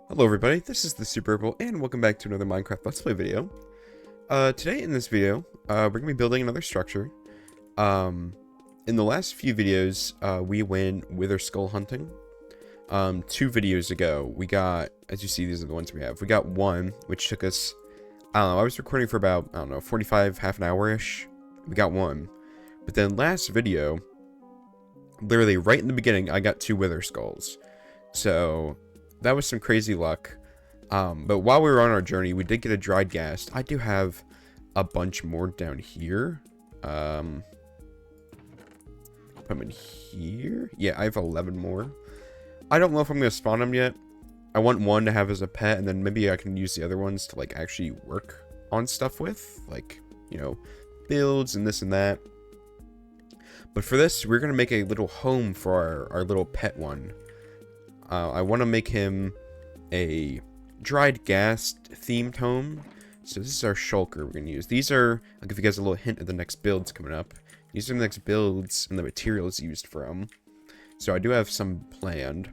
Hello everybody, this is the Super Herbal, and welcome back to another Minecraft Let's Play video. Today in this video, we're going to be building another structure. In the last few videos, we went wither skull hunting. 2 videos ago, we got, as you see, these are the ones we have. We got one, which took us, I don't know, I was recording for about, 45, half an hour-ish. We got one. But then last video, literally right in the beginning, I got 2 wither skulls. So that was some crazy luck. But while we were on our journey, we did get a dried ghast. I do have a bunch more down here. Put them in here. Yeah, I have 11 more. I don't know if I'm going to spawn them yet. I want one to have as a pet, and then maybe I can use the other ones to, like, actually work on stuff with. Like, you know, builds and this and that. But for this, we're going to make a little home for our little pet one. I want to make him a dried ghast themed home. So this is our shulker we're going to use. These are, I'll give you guys a little hint of the next builds coming up. These are the next builds and the materials used for them. So I do have some planned.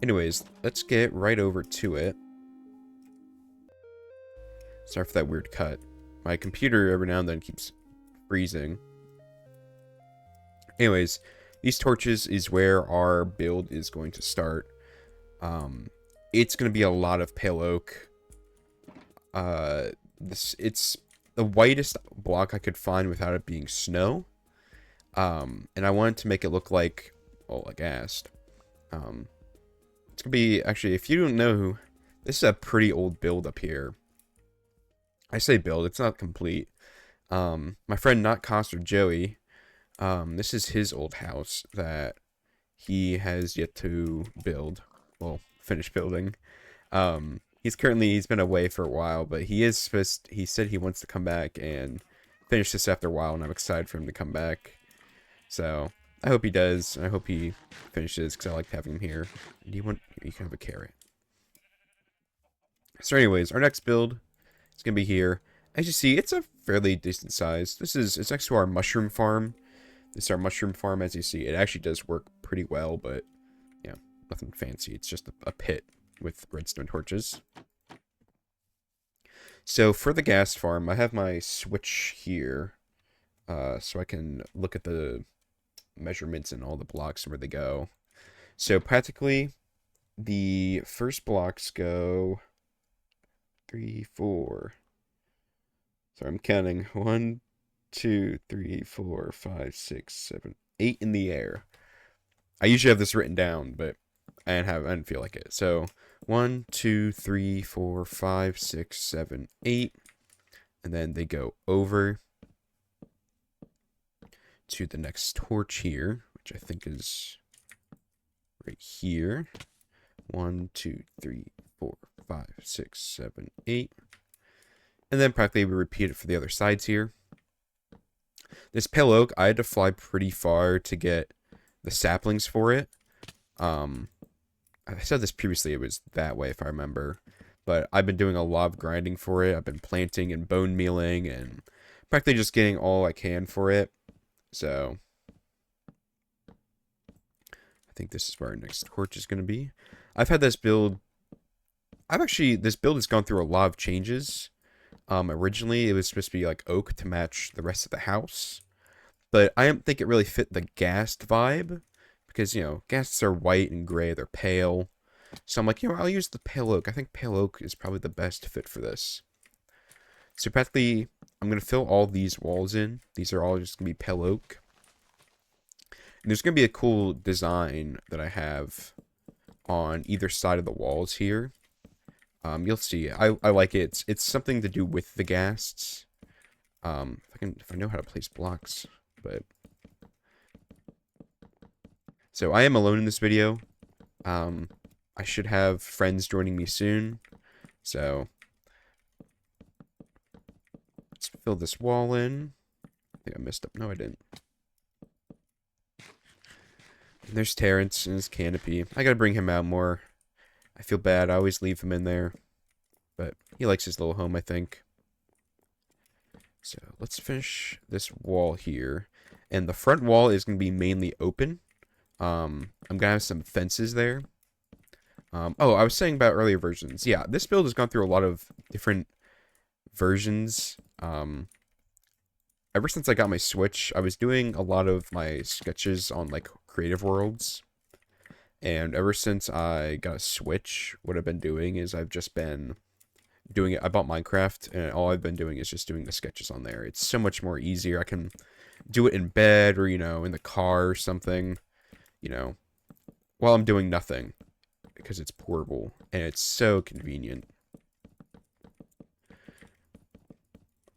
Anyways, let's get right over to it. Sorry for that weird cut. My computer every now and then keeps freezing. Anyways, these torches is where our build is going to start. It's going to be a lot of pale oak. It's the whitest block I could find without it being snow. And I wanted to make it look like, well, like ghast. It's going to be, actually, if you don't know, this is a pretty old build up here. I say build, it's not complete. My friend Not Coster Joey, this is his old house that he has yet to build. Well, finish building. He's been away for a while, but he said he wants to come back and finish this after a while, and I'm excited for him to come back. So, I hope he does. I hope he finishes, because I like having him here. You can have a carrot. So anyways, our next build is going to be here. As you see, it's a fairly decent size. It's next to our mushroom farm. This is our mushroom farm, as you see. It actually does work pretty well, but, yeah, nothing fancy. It's just a pit with redstone torches. So, for the ghast farm, I have my switch here, so I can look at the measurements and all the blocks and where they go. So, practically, the first blocks go 3, 4. Sorry, I'm counting. 1, 2, 3, 4, 5, 6, 7, 8 in the air. I usually have this written down, but I didn't feel like it. So 1, 2, 3, 4, 5, 6, 7, 8, and then they go over to the next torch here, which I think is right here. 1, 2, 3, 4, 5, 6, 7, 8. And then practically we repeat it for the other sides here. This pale oak, I had to fly pretty far to get the saplings for it. I said this previously, it was that way if I remember. But I've been doing a lot of grinding for it. I've been planting and bone mealing and practically just getting all I can for it. So I think this is where our next torch is going to be. I've had this build. This build has gone through a lot of changes. Originally, it was supposed to be like oak to match the rest of the house. But I don't think it really fit the ghast vibe. Because, you know, ghasts are white and gray. They're pale. So I'm like, you know, I'll use the pale oak. I think pale oak is probably the best fit for this. So practically, I'm going to fill all these walls in. These are all just going to be pale oak. And there's going to be a cool design that I have on either side of the walls here. You'll see. I like it. It's something to do with the ghasts. If I know how to place blocks, but so I am alone in this video. I should have friends joining me soon. So let's fill this wall in. I think I messed up. No, I didn't. And there's Terrence and his canopy. I gotta bring him out more. I feel bad. I always leave him in there. But he likes his little home, I think. So let's finish this wall here. And the front wall is going to be mainly open. I'm going to have some fences there. Oh, I was saying about earlier versions. Yeah, this build has gone through a lot of different versions. Ever since I got my Switch, I was doing a lot of my sketches on like Creative Worlds. And ever since I got a Switch, what I've been doing is I've just been doing it. I bought Minecraft, and all I've been doing is just doing the sketches on there. It's so much more easier. I can do it in bed or, in the car or something, you know, while I'm doing nothing because it's portable and it's so convenient.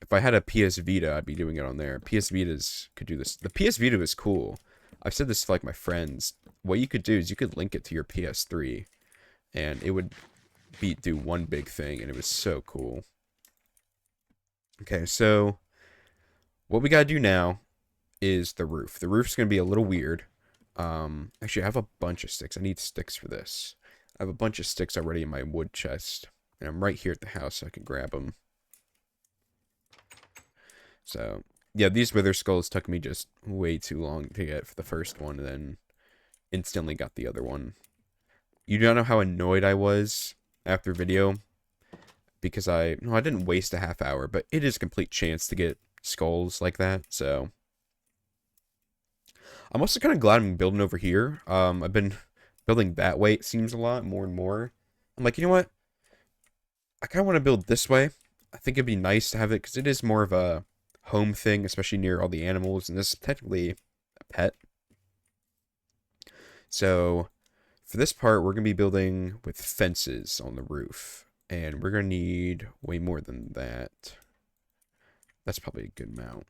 If I had a PS Vita, I'd be doing it on there. PS Vitas could do this. The PS Vita is cool. I've said this to like my friends. What you could do is you could link it to your PS3 and it would do one big thing, and it was so cool. Okay, so what we gotta do now is the roof. The roof's gonna be a little weird. Actually, I have a bunch of sticks. I need sticks for this. I have a bunch of sticks already in my wood chest, and I'm right here at the house, so I can grab them. So, yeah, these wither skulls took me just way too long to get for the first one, and then instantly got the other one. You don't know how annoyed I was after video, because I didn't waste a half hour, but it is a complete chance to get skulls like that, so. I'm also kind of glad I'm building over here. I've been building that way, it seems a lot, more and more. I'm like, you know what? I kind of want to build this way. I think it'd be nice to have it, because it is more of a home thing, especially near all the animals, and this is technically a pet. So, for this part, we're going to be building with fences on the roof, and we're going to need way more than that. That's probably a good amount.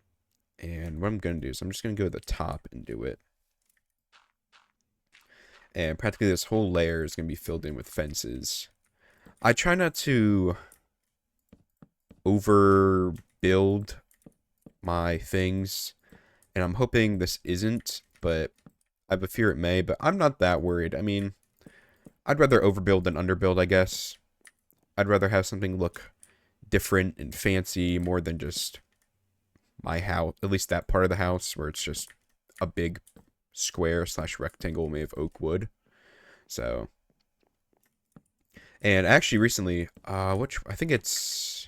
And what I'm going to do is I'm just going to go to the top and do it. And practically this whole layer is going to be filled in with fences. I try not to overbuild my things, and I'm hoping this isn't, but I have a fear it may, but I'm not that worried. I mean, I'd rather overbuild than underbuild, I guess. I'd rather have something look different and fancy more than just my house, at least that part of the house where it's just a big square / rectangle made of oak wood. So, and actually recently, which I think it's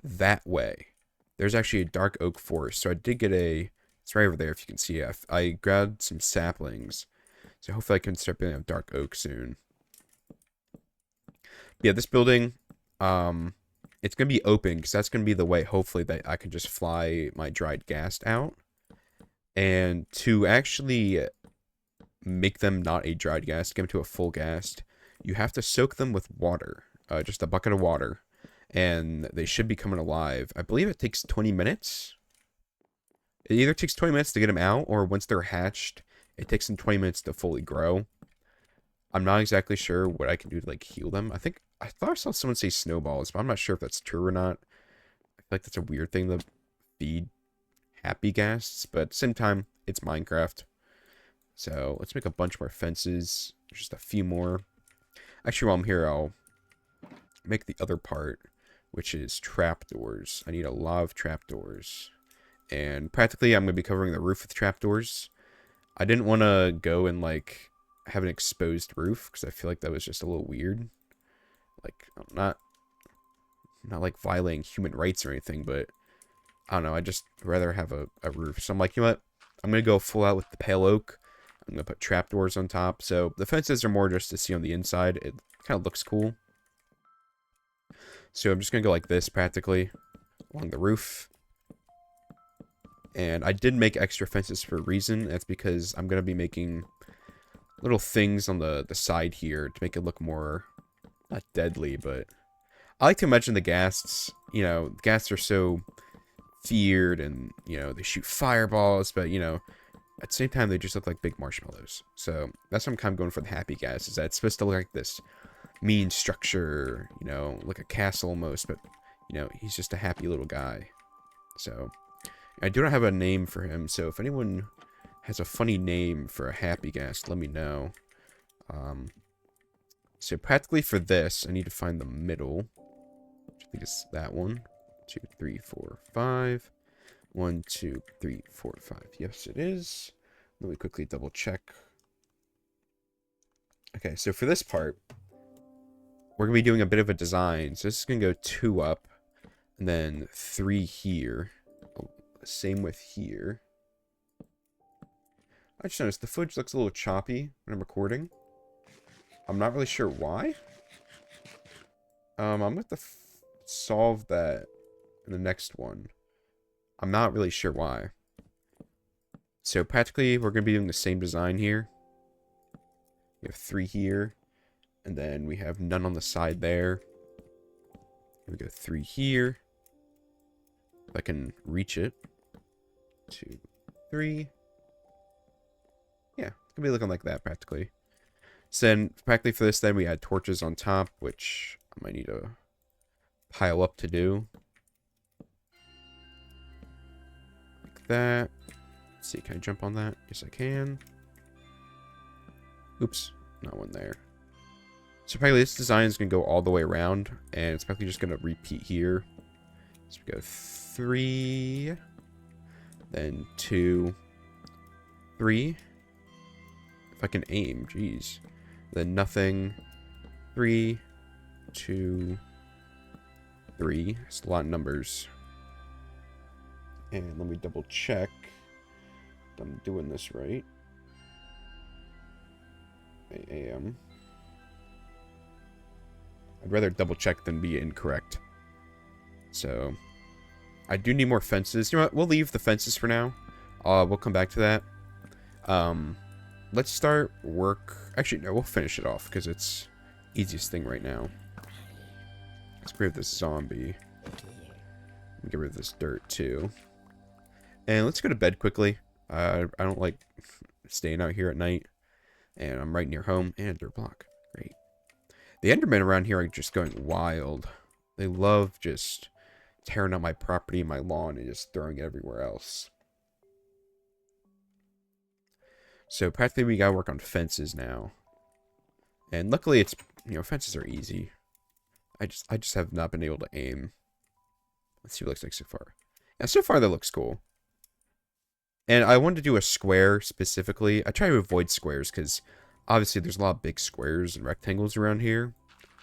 that way. There's actually a dark oak forest, so I did get it's right over there if you can see it. I grabbed some saplings, so hopefully I can start building a dark oak soon. But yeah, this building, it's going to be open, because that's going to be the way, hopefully, that I can just fly my dried ghast out. And to actually make them not a dried ghast, get them to a full ghast, you have to soak them with water, just a bucket of water, and they should be coming alive. I believe it takes 20 minutes. It either takes 20 minutes to get them out, or once they're hatched, it takes them 20 minutes to fully grow. I'm not exactly sure what I can do to, like, heal them. I thought I saw someone say snowballs, but I'm not sure if that's true or not. I feel like that's a weird thing to feed happy ghasts, but at the same time, it's Minecraft. So, let's make a bunch more fences. Just a few more. Actually, while I'm here, I'll make the other part, which is trapdoors. I need a lot of trapdoors. And practically, I'm going to be covering the roof with trapdoors. I didn't want to go and, like, have an exposed roof, because I feel like that was just a little weird. Like, I'm not like violating human rights or anything, but I don't know, I just rather have a roof. So I'm like, you know what? I'm going to go full out with the pale oak. I'm going to put trapdoors on top. So the fences are more just to see on the inside. It kind of looks cool. So I'm just going to go like this, practically, along the roof. And I did make extra fences for a reason. That's because I'm going to be making little things on the side here to make it look more, not deadly, but I like to imagine the ghasts. Ghasts are so feared, and, they shoot fireballs, but, at the same time, they just look like big marshmallows. So that's what I'm kind of going for the happy ghast, is that it's supposed to look like this mean structure, like a castle almost, but, he's just a happy little guy. So I do not have a name for him, so if anyone has a funny name for a happy ghast, let me know. So practically for this, I need to find the middle, which I think is that one. 2, 3, 4, 5. 1, 2, 3, 4, 5. Yes, it is. Let me quickly double check. Okay, so for this part, we're going to be doing a bit of a design. So this is going to go 2 up, and then 3 here. Oh, same with here. I just noticed the footage looks a little choppy when I'm recording. I'm not really sure why. I'm going to have to solve that in the next one. I'm not really sure why. So practically, we're going to be doing the same design here. We have 3 here. And then we have none on the side there. We go 3 here. If I can reach it. 2, 3. Yeah, it's going to be looking like that practically. So then, practically for this, then we add torches on top, which I might need to pile up to do. Like that. Let's see, can I jump on that? Yes, I can. Oops, not one there. So practically this design is going to go all the way around, and it's practically just going to repeat here. So we go 3, then 2, 3. If I can aim, jeez. Then nothing, 3, 2, 3. It's a lot of numbers. And let me double check that I'm doing this right. I am. I'd rather double check than be incorrect. So, I do need more fences. You know what? We'll leave the fences for now. We'll come back to that. Let's start work. Actually, no, we'll finish it off because it's easiest thing right now. Let's get rid of this zombie. Get rid of this dirt too. And let's go to bed quickly. I don't like staying out here at night. And I'm right near home. And a dirt block. Great. The Endermen around here are just going wild. They love just tearing up my property, my lawn, and just throwing it everywhere else. So practically we gotta work on fences now. And luckily it's, you know, fences are easy. I just have not been able to aim. Let's see what it looks like so far. Yeah, so far that looks cool. And I wanted to do a square specifically. I try to avoid squares because obviously there's a lot of big squares and rectangles around here.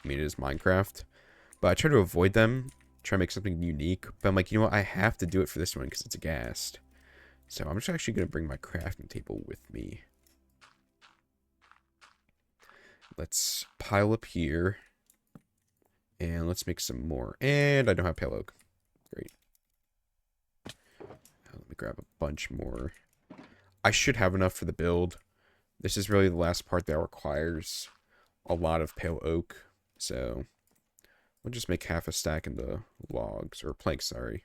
I mean, it is Minecraft. But I try to avoid them. Try to make something unique. But I'm like, you know what? I have to do it for this one because it's a ghast. So I'm just actually going to bring my crafting table with me. Let's pile up here. And let's make some more. And I don't have pale oak. Great. Let me grab a bunch more. I should have enough for the build. This is really the last part that requires a lot of pale oak. So we'll just make half a stack into logs, or planks, sorry.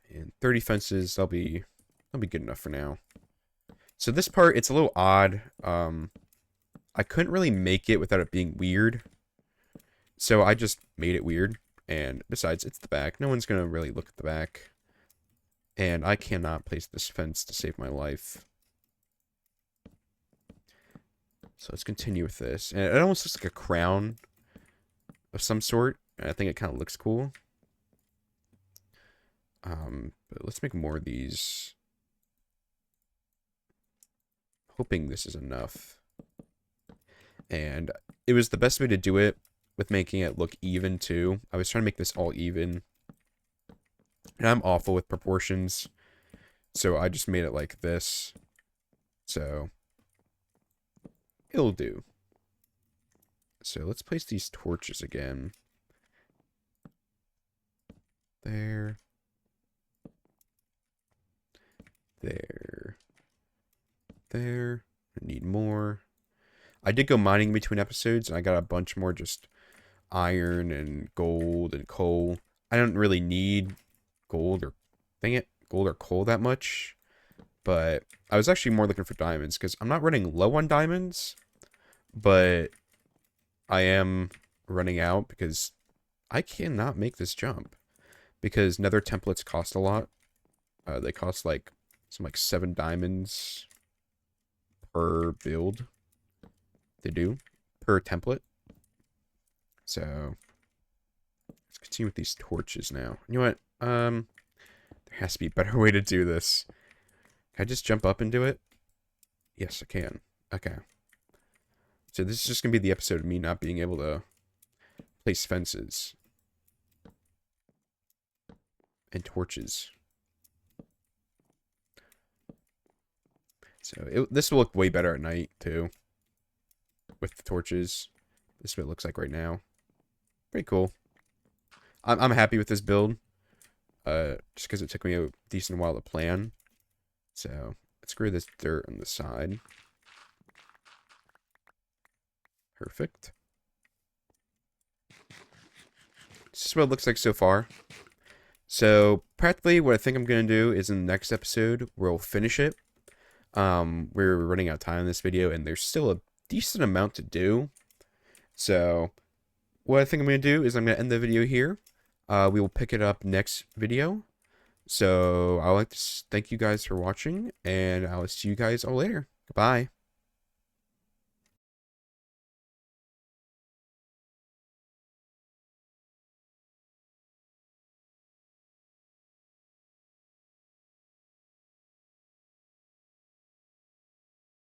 And 30 fences, that'll be good enough for now. So this part, it's a little odd. I couldn't really make it without it being weird. So I just made it weird. And besides, it's the back. No one's going to really look at the back. And I cannot place this fence to save my life. So let's continue with this. And it almost looks like a crown of some sort. And I think it kind of looks cool. But let's make more of these. Hoping this is enough. And it was the best way to do it with making it look even too. I was trying to make this all even. And I'm awful with proportions. So I just made it like this. So it'll do. So let's place these torches again. There. There. There. I need more. I did go mining between episodes, and I got a bunch more just iron and gold and coal. I don't really need gold or, dang it, gold or coal that much. But I was actually more looking for diamonds, because I'm not running low on diamonds. But I am running out, because I cannot make this jump. Because nether templates cost a lot. They cost like 7 diamonds per build. They do per template. So let's continue with these torches now. You know what? There has to be a better way to do this. Can I just jump up and do it? Yes, I can. Okay. So this is just going to be the episode of me not being able to place fences and torches. So this will look way better at night, too. With the torches. This is what it looks like right now. Pretty cool. I'm happy with this build. Just because it took me a decent while to plan. So, let's screw this dirt on the side. Perfect. This is what it looks like so far. So, practically what I think I'm going to do is in the next episode, we'll finish it. We're running out of time in this video, and there's still a decent amount to do. So, what I think I'm going to do is I'm going to end the video here. We will pick it up next video. So, I'd like to thank you guys for watching, and I'll see you guys all later. Goodbye.